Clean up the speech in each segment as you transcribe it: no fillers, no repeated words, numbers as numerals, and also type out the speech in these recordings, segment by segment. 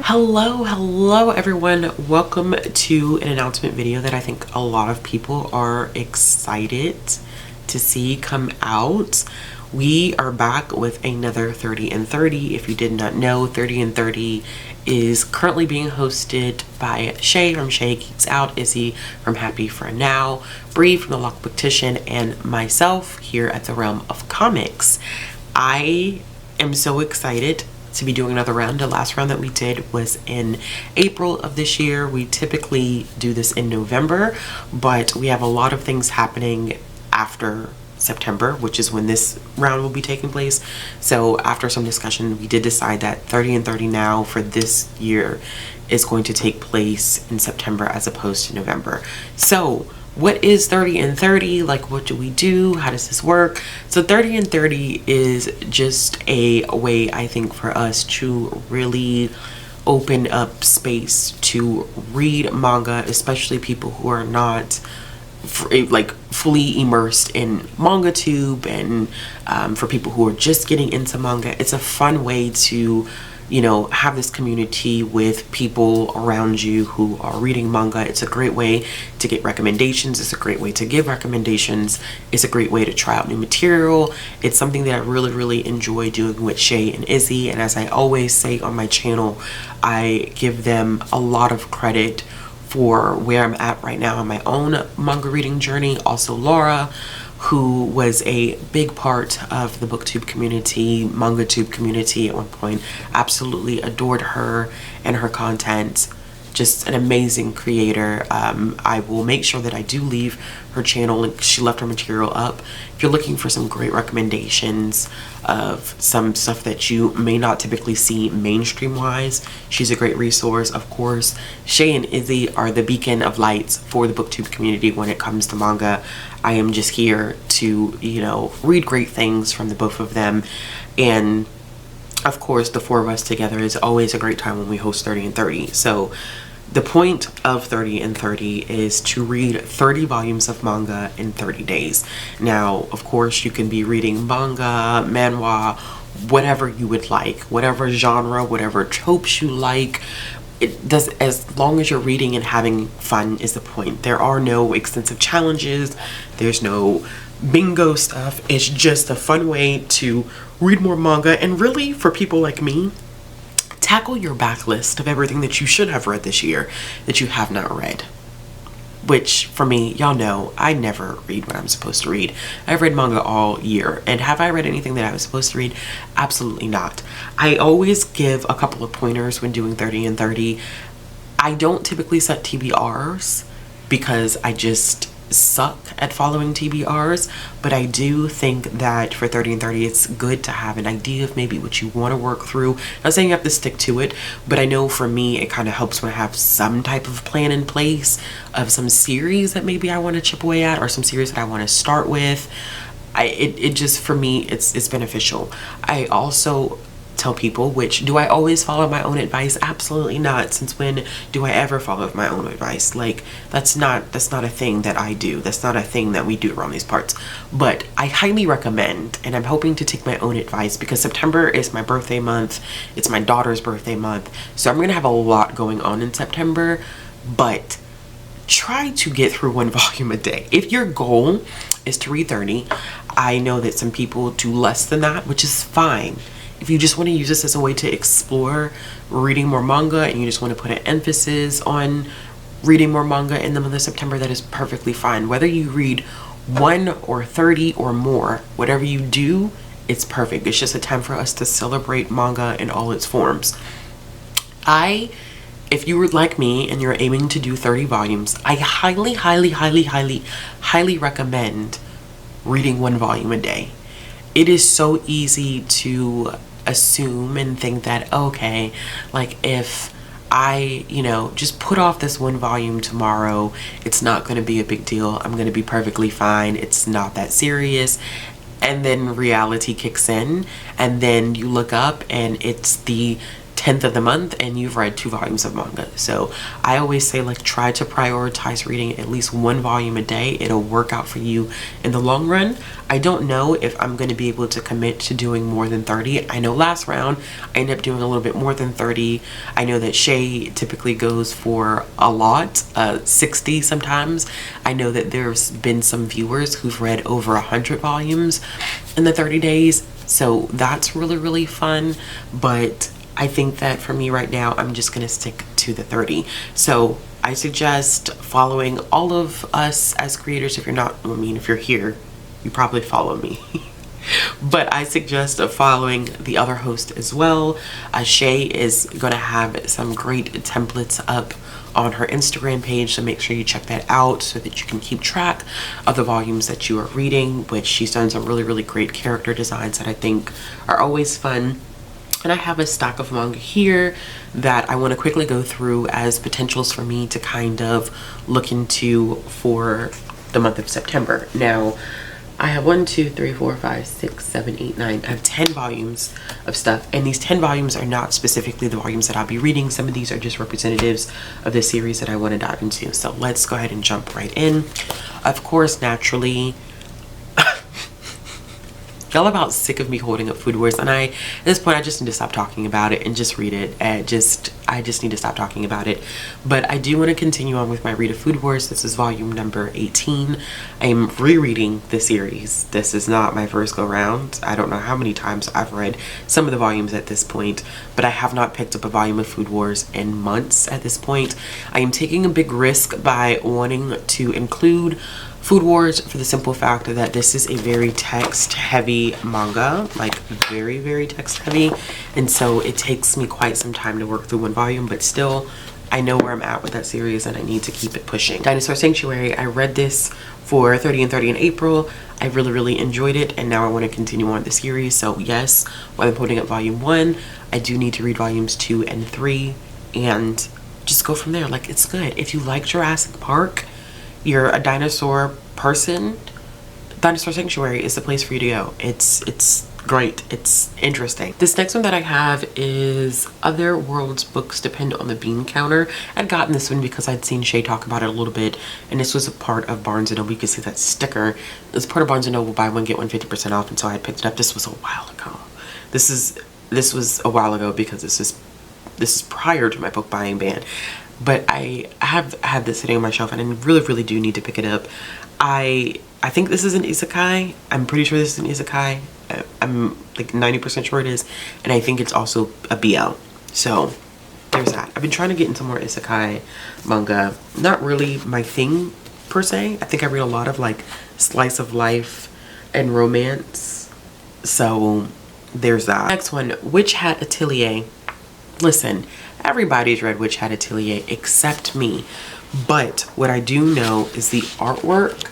Hello everyone. Welcome to an announcement video that I think a lot of people are excited to see come out. We are back with another 30 and 30. If you did not know, 30 and 30 is currently being hosted by Shay from Shay Geeks Out, Izzy from Happy for Now, Bree from the Lock Booktition, and myself here at the Realm of Comics. I am so excited to be doing another round. The last round that we did was in April of this year. We typically do this in November, but we have a lot of things happening after September, which is when this round will be taking place. So after some discussion, we did decide that 30 and 30 now for this year is going to take place in September as opposed to November. So what is 30 and 30? Like, what do we do? How does this work? So 30 and 30 is just a way, I think, for us to really open up space to read manga, especially people who are not fully immersed in MangaTube, and for people who are just getting into manga. It's a fun way to have this community with people around you who are reading manga. It's a great way to get recommendations. It's a great way to give recommendations. It's a great way to try out new material. It's something that I really enjoy doing with Shay and Izzy. And as I always say on my channel, I give them a lot of credit for where I'm at right now on my own manga reading journey. Also Laura, who was a big part of the Booktube community, MangaTube community at one point. Absolutely adored her and her content. Just an amazing creator. I will make sure that I do leave her channel. She left her material up. If you're looking for some great recommendations of some stuff that you may not typically see mainstream wise, she's a great resource. Of course, Shay and Izzy are the beacon of lights for the Booktube community when it comes to manga. I am just here to, read great things from the both of them. And of course, the four of us together is always a great time when we host 30 and 30. So the point of 30 and 30 is to read 30 volumes of manga in 30 days. Now, of course, you can be reading manga, manhwa, whatever you would like, whatever genre, whatever tropes you like. It does, as long as you're reading and having fun is the point. There are no extensive challenges. There's no bingo stuff. It's just a fun way to read more manga, and really, for people like me, tackle your backlist of everything that you should have read this year that you have not read. Which, for me, y'all know, I never read what I'm supposed to read. I've read manga all year, and have I read anything that I was supposed to read? Absolutely not. I always give a couple of pointers when doing 30 and 30. I don't typically set TBRs because I just suck at following TBRs, but I do think that for 30 and 30 it's good to have an idea of maybe what you want to work through. Not saying you have to stick to it, but I know for me it kind of helps when I have some type of plan in place of some series that maybe I want to chip away at, or some series that I want to start with. It just, for me, it's beneficial. I also tell people, which, do I always follow my own advice? Absolutely not. Since when do I ever follow my own advice? Like, that's not a thing that I do. That's not a thing that we do around these parts. But I highly recommend, and I'm hoping to take my own advice, because September is my birthday month. It's my daughter's birthday month. So I'm gonna have a lot going on in September, but try to get through one volume a day. If your goal is to read 30, I know that some people do less than that, which is fine. If you just want to use this as a way to explore reading more manga, and you just want to put an emphasis on reading more manga in the month of September, that is perfectly fine. Whether you read 1 or 30 or more, whatever you do, it's perfect. It's just a time for us to celebrate manga in all its forms. If you were like me and you're aiming to do 30 volumes, I highly recommend reading 1 volume a day. It is so easy to assume and think that, okay, like, if I, just put off this 1 volume tomorrow, it's not going to be a big deal. I'm going to be perfectly fine. It's not that serious. And then reality kicks in, and then you look up and it's the 10th of the month and you've read 2 volumes of manga. So I always say, like, try to prioritize reading at least 1 volume a day. It'll work out for you in the long run. I don't know if I'm going to be able to commit to doing more than 30. I know last round I ended up doing a little bit more than 30. I know that Shay typically goes for a lot, 60 sometimes. I know that there's been some viewers who've read over 100 volumes in the 30 days. So that's really, really fun. But I think that for me right now, I'm just going to stick to the 30. So I suggest following all of us as creators. If you're not, I mean, if you're here, you probably follow me. But I suggest following the other host as well. Shay is going to have some great templates up on her Instagram page, so make sure you check that out so that you can keep track of the volumes that you are reading, which she's done some really, really great character designs that I think are always fun. And I have a stack of manga here that I want to quickly go through as potentials for me to kind of look into for the month of September. Now, I have 1, 2, 3, 4, 5, 6, 7, 8, 9. I have 10 volumes of stuff, and these 10 volumes are not specifically the volumes that I'll be reading. Some of these are just representatives of the series that I want to dive into. So let's go ahead and jump right in. Of course, naturally, y'all about sick of me holding up Food Wars, and at this point I just need to stop talking about it and just read it. I just need to stop talking about it. But I do want to continue on with my read of Food Wars. This is volume number 18. I am rereading the series. This is not my first go round. I don't know how many times I've read some of the volumes at this point, but I have not picked up a volume of Food Wars in months at this point. I am taking a big risk by wanting to include Food Wars for the simple fact that this is a very text heavy manga, like very, very text heavy. And so it takes me quite some time to work through one volume, but still I know where I'm at with that series and I need to keep it pushing. Dinosaur Sanctuary, I read this for 30 and 30 in April. I really, really enjoyed it, and now I want to continue on the series. So yes, while I'm putting up volume 1, I do need to read volumes 2 and 3 and just go from there. Like, it's good. If you like Jurassic Park, you're a dinosaur person, Dinosaur Sanctuary is the place for you to go. It's great. It's interesting. This next one that I have is Other Worlds Books Depend on the Bean Counter. I'd gotten this one because I'd seen Shay talk about it a little bit, and this was a part of Barnes & Noble. You can see that sticker. It was part of Barnes & Noble buy one get one 50% off, and so I had picked it up. This was a while ago. This was a while ago because this is prior to my book buying ban. But I have had this sitting on my shelf and I really, really do need to pick it up. I think this is an isekai. I'm pretty sure this is an isekai. I'm like 90% sure it is. And I think it's also a BL. So there's that. I've been trying to get into more isekai manga. Not really my thing per se. I think I read a lot of like slice of life and romance. So there's that. Next one, Witch Hat Atelier. Listen, everybody's read Witch Hat Atelier except me. But what I do know is the artwork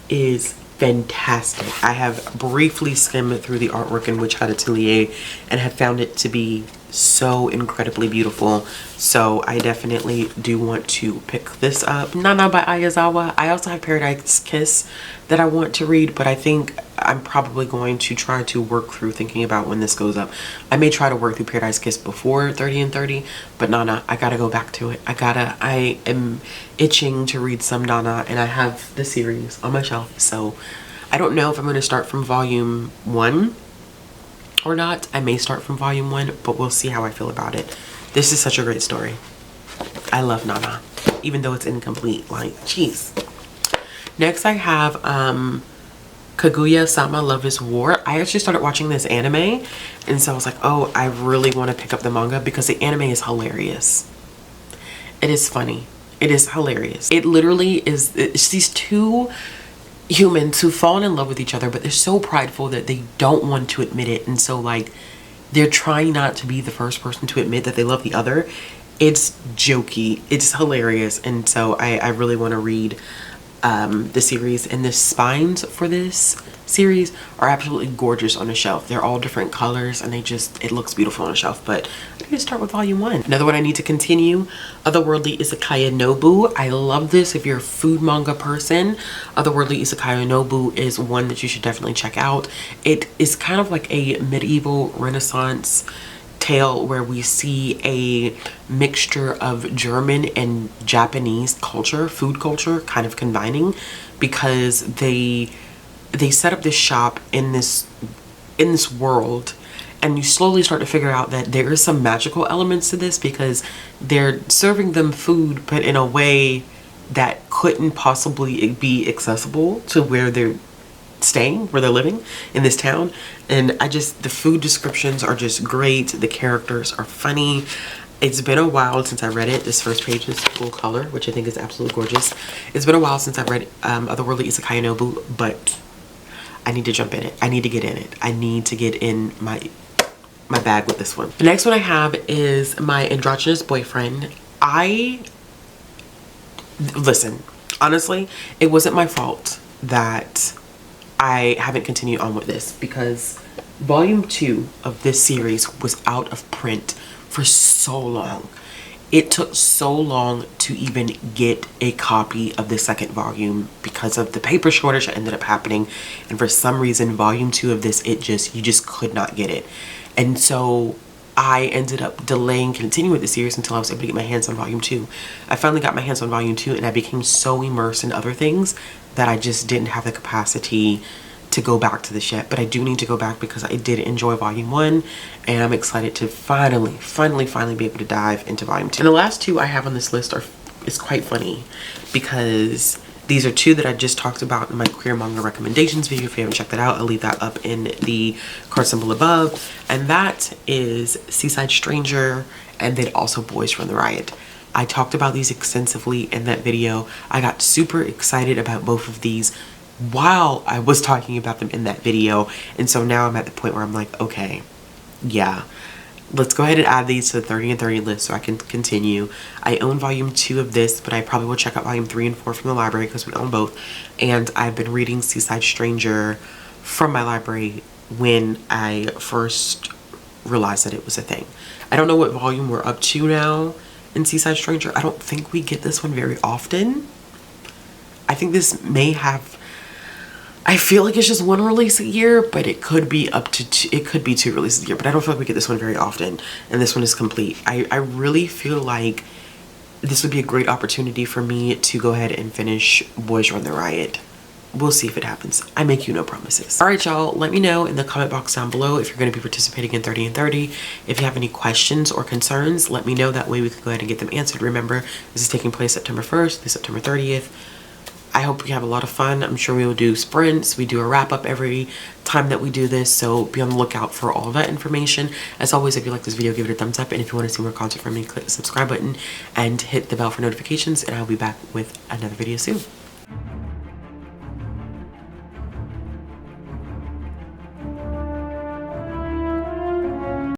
is fantastic. I have briefly skimmed through the artwork in Witch Hat Atelier and have found it to be so incredibly beautiful. So I definitely do want to pick this up. Nana by Ayazawa. I also have Paradise Kiss that I want to read, but I think I'm probably going to try to work through thinking about when this goes up. I may try to work through Paradise Kiss before 30 and 30, but Nana, I gotta go back to it. I am itching to read some Nana, and I have the series on my shelf. So I don't know if I'm going to start from volume 1 or not. I may start from volume 1, but we'll see how I feel about it. This is such a great story. I love Nana, even though it's incomplete. Like, jeez. Next I have Kaguya-sama Love is War. I actually started watching this anime, and so I was like, oh, I really want to pick up the manga because the anime is hilarious. It is funny. It is hilarious. It literally is, it's these two humans who fall in love with each other, but they're so prideful that they don't want to admit it, and so like they're trying not to be the first person to admit that they love the other. It's jokey, it's hilarious, and so I really want to read the series, and the spines for this series are absolutely gorgeous on the shelf. They're all different colors and it looks beautiful on the shelf. But I'm gonna start with volume 1. Another one I need to continue, Otherworldly Izakaya Nobu. I love this if you're a food manga person. Otherworldly Izakaya Nobu is one that you should definitely check out. It is kind of like a medieval Renaissance tale where we see a mixture of German and Japanese culture, food culture, kind of combining, because they set up this shop in this world, and you slowly start to figure out that there is some magical elements to this, because they're serving them food but in a way that couldn't possibly be accessible to where they're staying, where they're living in this town. And the food descriptions are just great. The characters are funny. It's been a while since I read it. This first page is full color, which I think is absolutely gorgeous. It's been a while since I've read Otherworldly Isekai Nobu, but I need to jump in it. I need to get in it. I need to get in my bag with this one. The next one I have is My Androgynous Boyfriend. Listen, honestly, it wasn't my fault that I haven't continued on with this, because volume 2 of this series was out of print for so long. It took so long to even get a copy of the second volume because of the paper shortage that ended up happening. And for some reason, volume 2 of this, you just could not get it. And so I ended up delaying continuing with the series until I was able to get my hands on volume 2. I finally got my hands on volume 2, and I became so immersed in other things that I just didn't have the capacity to go back to this yet. But I do need to go back because I did enjoy volume 1, and I'm excited to finally be able to dive into volume 2. And the last two I have on this list is quite funny, because these are two that I just talked about in my queer manga recommendations video. If you haven't checked that out, I'll leave that up in the card symbol above. And that is Seaside Stranger, and then also Boys Run the Riot. I talked about these extensively in that video. I got super excited about both of these while I was talking about them in that video. And so now I'm at the point where I'm like, okay, yeah, let's go ahead and add these to the 30 and 30 list so I can continue. I own volume 2 of this, but I probably will check out volume 3 and 4 from the library because we own both. And I've been reading Seaside Stranger from my library when I first realized that it was a thing. I don't know what volume we're up to now in Seaside Stranger. I don't think we get this one very often. I think this may have, I feel like it's just one release a year, but it could be up to it could be 2 releases a year, but I don't feel like we get this one very often, and this one is complete. I really feel like this would be a great opportunity for me to go ahead and finish Boys Run the Riot. We'll see if it happens. I make you no promises. All right, y'all, let me know in the comment box down below if you're going to be participating in 30 and 30. If you have any questions or concerns, let me know. That way we can go ahead and get them answered. Remember, this is taking place September 1st to September 30th. I hope you have a lot of fun. I'm sure we will do sprints. We do a wrap up every time that we do this, so be on the lookout for all of that information. As always, if you like this video, give it a thumbs up, and if you want to see more content from me, click the subscribe button and hit the bell for notifications, and I'll be back with another video soon.